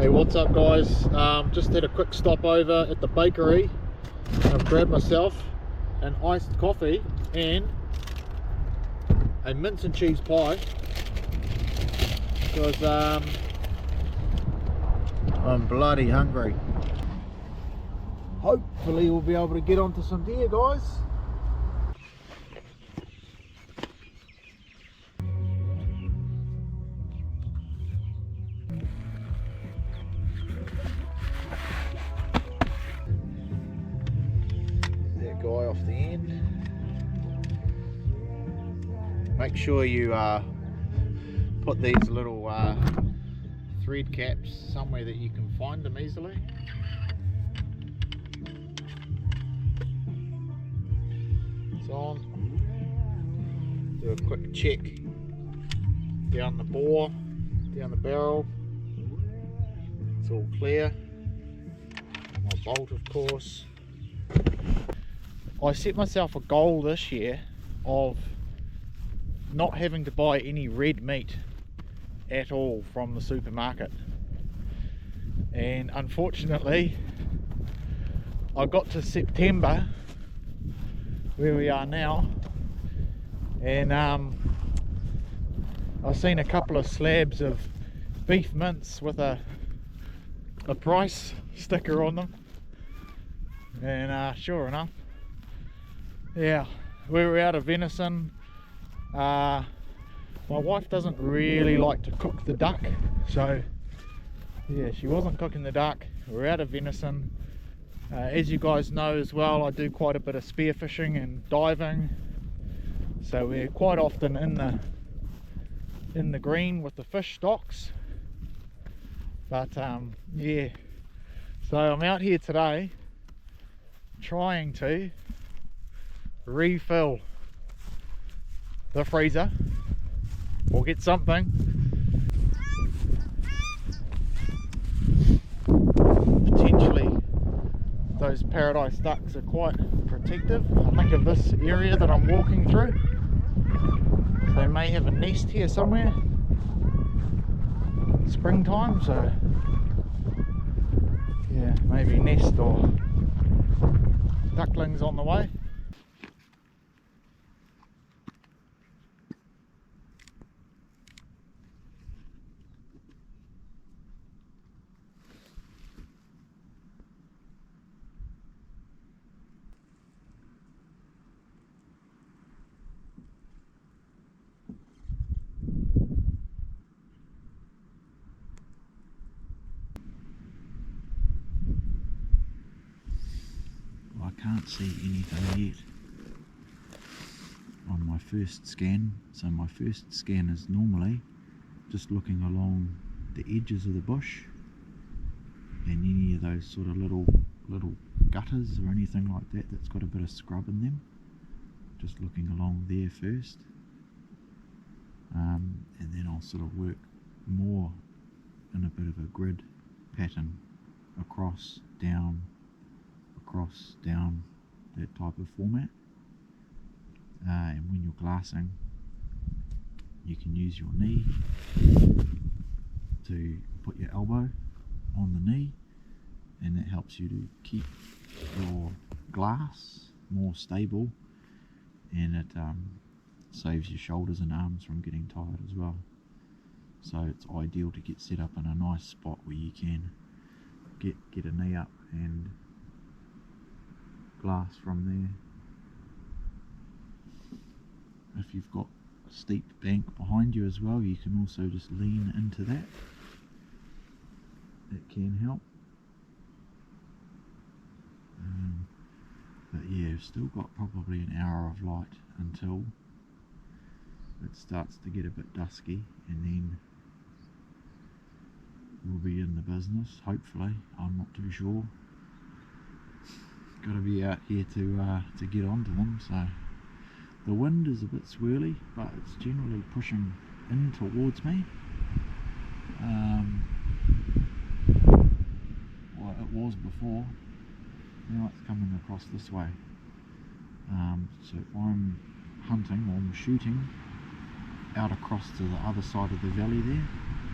Hey, what's up guys? Just had a quick stopover at the bakery. I've grabbed myself an iced coffee and a mince and cheese pie because I'm bloody hungry. Hopefully we'll be able to get onto some deer, guys. Guy off the end. Make sure you put these little thread caps somewhere that you can find them easily. It's on. Do a quick check down the bore, down the barrel. It's all clear. My bolt, of course. I set myself a goal this year of not having to buy any red meat at all from the supermarket, and unfortunately I got to September where we are now, and I've seen a couple of slabs of beef mince with a price sticker on them, and sure enough, yeah, we were out of venison. My wife doesn't really like to cook the duck, so yeah, she wasn't cooking the duck. We're out of venison. As you guys know as well, I do quite a bit of spearfishing and diving, so we're quite often in the green with the fish stocks. But yeah, so I'm out here today trying to refill the freezer or get something. Potentially those paradise ducks are quite protective. I think of this area that I'm walking through, they may have a nest here somewhere. Springtime, so yeah, maybe nest or ducklings on the way. I can't see anything yet on my first scan. So my first scan is normally just looking along the edges of the bush and any of those sort of little gutters or anything like that that's got a bit of scrub in them, just looking along there first, and then I'll sort of work more in a bit of a grid pattern across, down, that type of format. And when you're glassing, you can use your knee to put your elbow on the knee, and that helps you to keep your glass more stable, and it saves your shoulders and arms from getting tired as well. So it's ideal to get set up in a nice spot where you can get a knee up and glass from there. If you've got a steep bank behind you as well, you can also just lean into that. That can help. But yeah, we've still got probably an hour of light until it starts to get a bit dusky, and then we'll be in the business, hopefully. I'm not too sure. Got to be out here to get onto them. So the wind is a bit swirly, but it's generally pushing in towards me. Well, it was before. Now it's coming across this way. So if I'm hunting or I'm shooting out across to the other side of the valley there,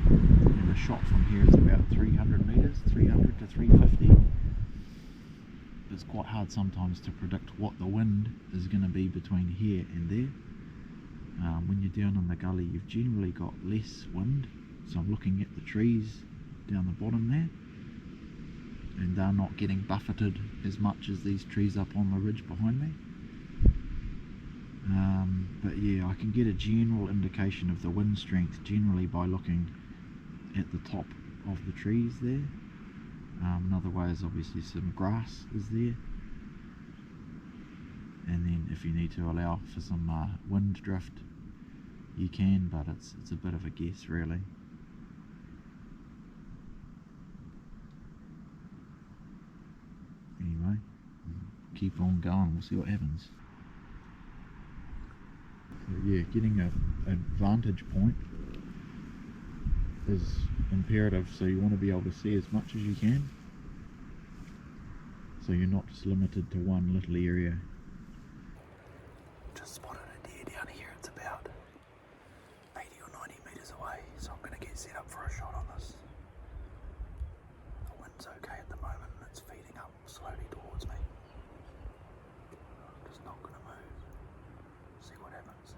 and a shot from here is about 300 metres, 300 to 350. It's quite hard sometimes to predict what the wind is going to be between here and there. When you're down in the gully, you've generally got less wind, so I'm looking at the trees down the bottom there, and they're not getting buffeted as much as these trees up on the ridge behind me. But yeah, I can get a general indication of the wind strength generally by looking at the top of the trees there. Another way is obviously some grass is there, and then if you need to allow for some wind drift, you can, but it's a bit of a guess really. Anyway, keep on going, we'll see what happens. So yeah, getting a vantage point is imperative, so you want to be able to see as much as you can, so you're not just limited to one little area. Just spotted a deer down here. It's about 80 or 90 metres away, so I'm going to get set up for a shot on this. The wind's okay at the moment and it's feeding up slowly towards me. I'm just not going to move. See what happens.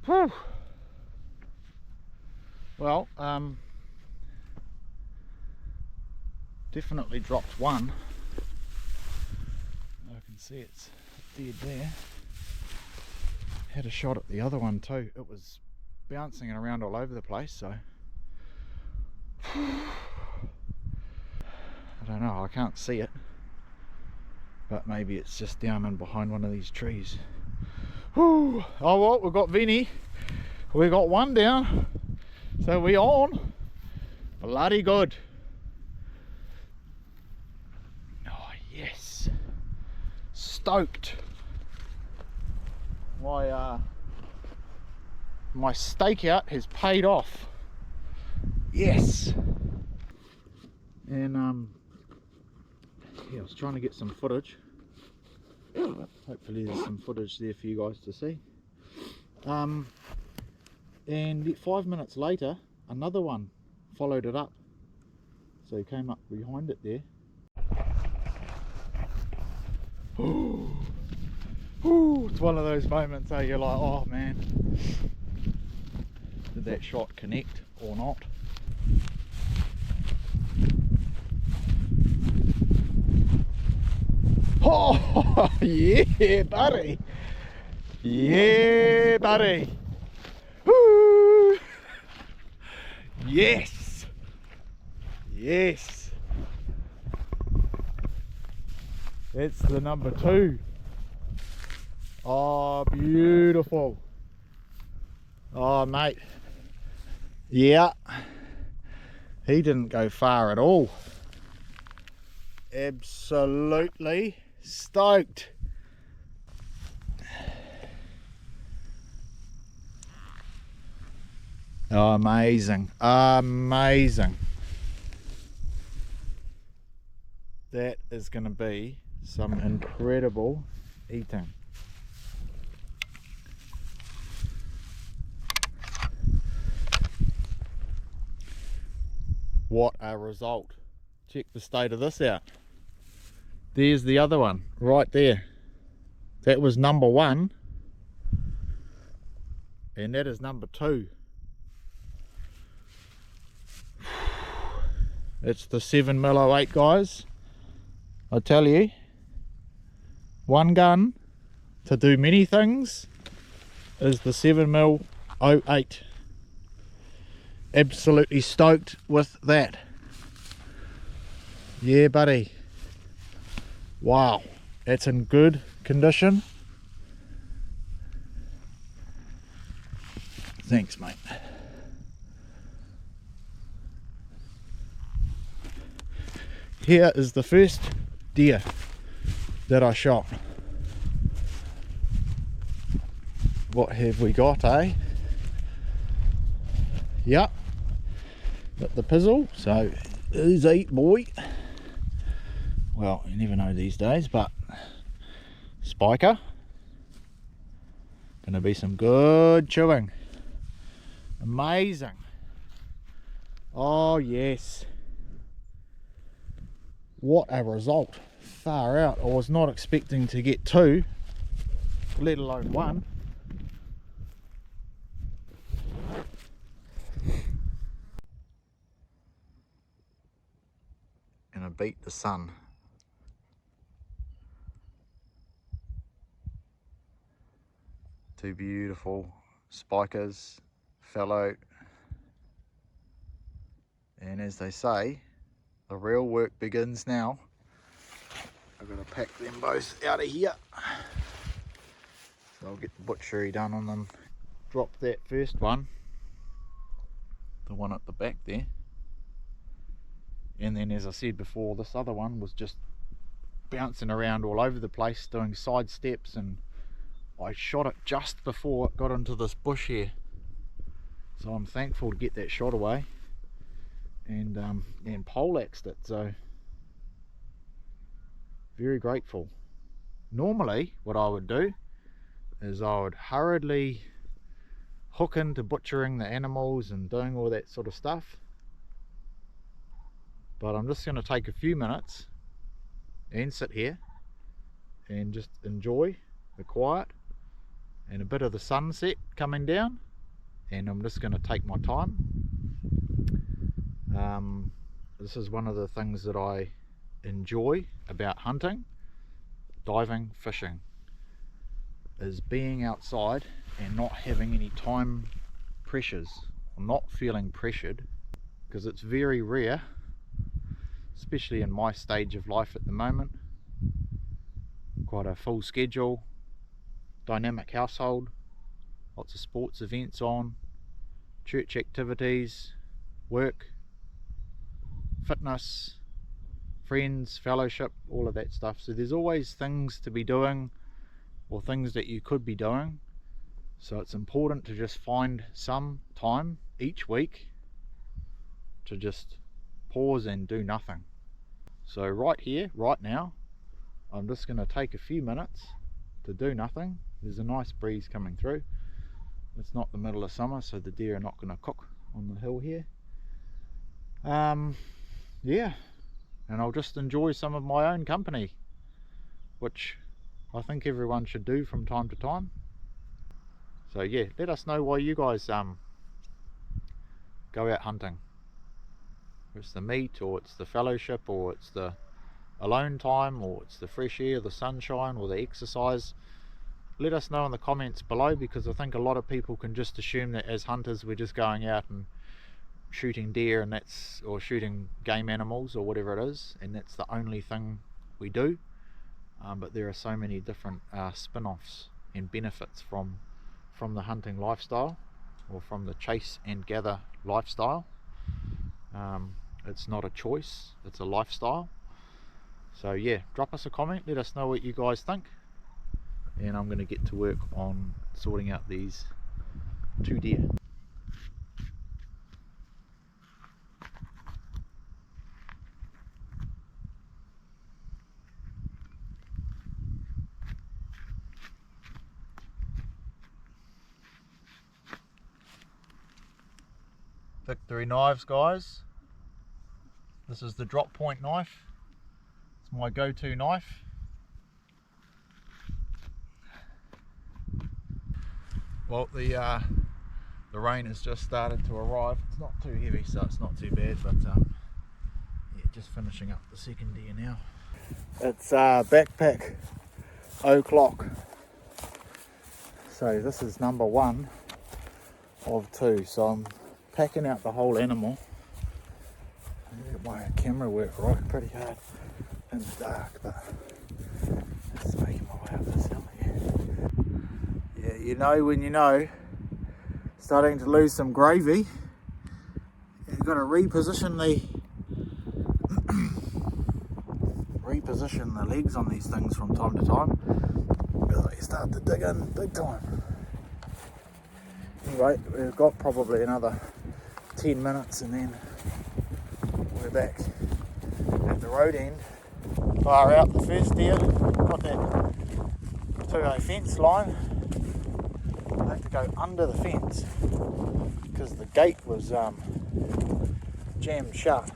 Whew. Well, definitely dropped one. I can see it's dead there. Had a shot at the other one too. It was bouncing around all over the place, so I don't know, I can't see it, but maybe it's just down and behind one of these trees. Whew. Oh well, we've got Vinny, we got one down, so we on. Bloody good. Oh yes, stoked. My stakeout has paid off. Yes. And yeah, I was trying to get some footage. Hopefully there's some footage there for you guys to see. And 5 minutes later, another one followed it up. So he came up behind it there. Ooh, it's one of those moments, you're like, oh man, did that shot connect or not? Oh, yeah, buddy. Yeah, buddy. Woo. Yes. Yes. That's the number 2. Oh, beautiful. Oh, mate. Yeah. He didn't go far at all. Absolutely stoked. Oh, amazing. Amazing. That is going to be some incredible eating. What a result. Check the state of this out. There's the other one right there. That was number 1. And that is number 2. It's the 7mm08, guys. I tell you, one gun to do many things is the 7mm08. Absolutely stoked with that. Yeah, buddy. Wow, that's in good condition. Thanks, mate. Here is the first deer that I shot. What have we got, eh? Yep. Got the pizzle, so who's eat, boy? Well, you never know these days, but spiker. Gonna be some good chewing. Amazing. Oh yes. What a result. Far out. I was not expecting to get 2, let alone 1. Gonna beat the sun. Two beautiful spikers, fallow, and as they say, the real work begins now. I've got to pack them both out of here, so I'll get the butchery done on them. Drop that first one, the one at the back there, and then as I said before, this other one was just bouncing around all over the place doing side steps, and I shot it just before it got into this bush here, so I'm thankful to get that shot away and poleaxed it, so very grateful. Normally what I would do is I would hurriedly hook into butchering the animals and doing all that sort of stuff, but I'm just going to take a few minutes and sit here and just enjoy the quiet and a bit of the sunset coming down, and I'm just going to take my time. This is one of the things that I enjoy about hunting, diving, fishing, is being outside and not having any time pressures, or not feeling pressured, because it's very rare, especially in my stage of life at the moment. Quite a full schedule, dynamic household, lots of sports events on, church activities, work, fitness, friends, fellowship, all of that stuff. So there's always things to be doing, or things that you could be doing. So it's important to just find some time each week to just pause and do nothing. So right here, right now, I'm just going to take a few minutes to do nothing. There's a nice breeze coming through. It's not the middle of summer, so the deer are not going to cook on the hill here. Yeah, and I'll just enjoy some of my own company, which I think everyone should do from time to time. So yeah, let us know why you guys go out hunting. It's the meat, or it's the fellowship, or it's the alone time, or it's the fresh air, the sunshine, or the exercise. Let us know in the comments below, because I think a lot of people can just assume that as hunters we're just going out and shooting deer, and or shooting game animals or whatever it is, and that's the only thing we do. But there are so many different spin-offs and benefits from the hunting lifestyle, or from the chase and gather lifestyle. It's not a choice, it's a lifestyle. So yeah, drop us a comment, let us know what you guys think, and I'm going to get to work on sorting out these 2 deer. Victory knives, guys. This is the drop point knife. It's my go-to knife. Well, the rain has just started to arrive. It's not too heavy, so it's not too bad, but yeah, just finishing up the second deer now. It's backpack o'clock. So this is number 1 of 2. So I'm packing out the whole animal. Get my camera work right pretty hard in the dark, but just making my way up this hill here. Yeah, you know when you know starting to lose some gravy, you've got to reposition the legs on these things from time to time. You start to dig in big time. Anyway, we've got probably another 10 minutes and then we're back at the road end. Far out the first deer, got that to a fence line. I have to go under the fence because the gate was jammed shut. So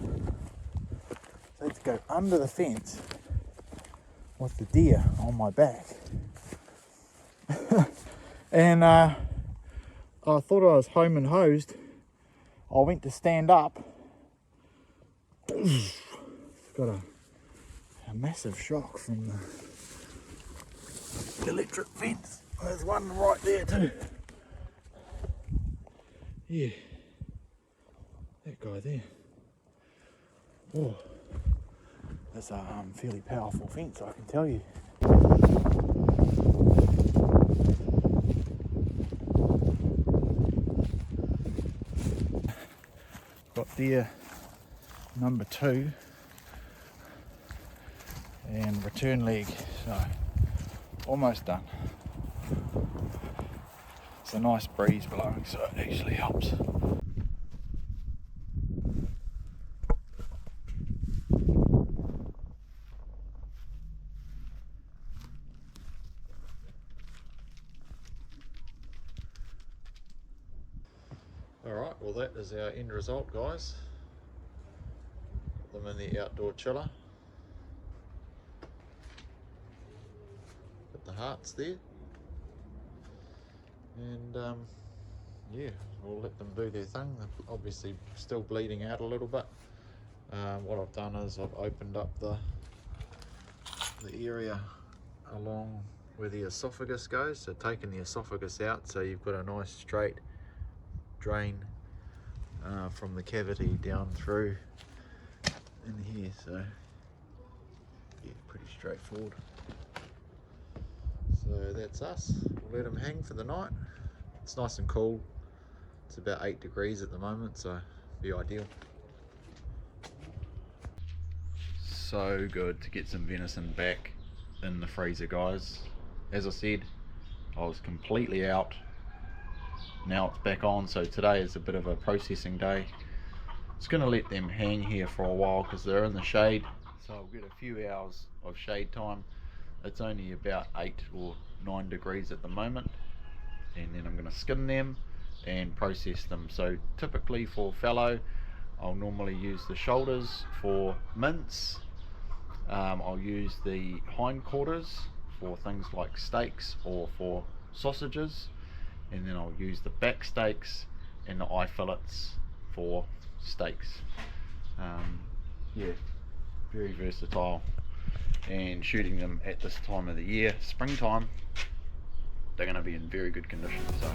I had to go under the fence with the deer on my back. And I thought I was home and hosed. I went to stand up. Got a massive shock from the electric fence. There's one right there too. Yeah, that guy there. Oh, that's a fairly powerful fence, I can tell you. Got deer number 2 and return leg, so almost done. It's a nice breeze blowing, so it actually helps. Alright, well that is our end result, guys. Put them in the outdoor chiller. Put the hearts there. And yeah, we'll let them do their thing. They're obviously still bleeding out a little bit. What I've done is I've opened up the area along where the esophagus goes, so taking the esophagus out, so you've got a nice straight drain from the cavity down through in here. So yeah, pretty straightforward. So that's us. We'll let them hang for the night. It's nice and cool. It's about 8 degrees at the moment, so be ideal. So good to get some venison back in the freezer, guys. As I said, I was completely out. Now it's back on, so today is a bit of a processing day. It's going to let them hang here for a while because they're in the shade, so I'll get a few hours of shade time. It's only about 8 or 9 degrees at the moment, and then I'm going to skin them and process them. So typically for fallow, I'll normally use the shoulders for mince. I'll use the hindquarters for things like steaks or for sausages, and then I'll use the back steaks and the eye fillets for steaks. Yeah, very versatile and shooting them at this time of the year, springtime, they're going to be in very good condition. So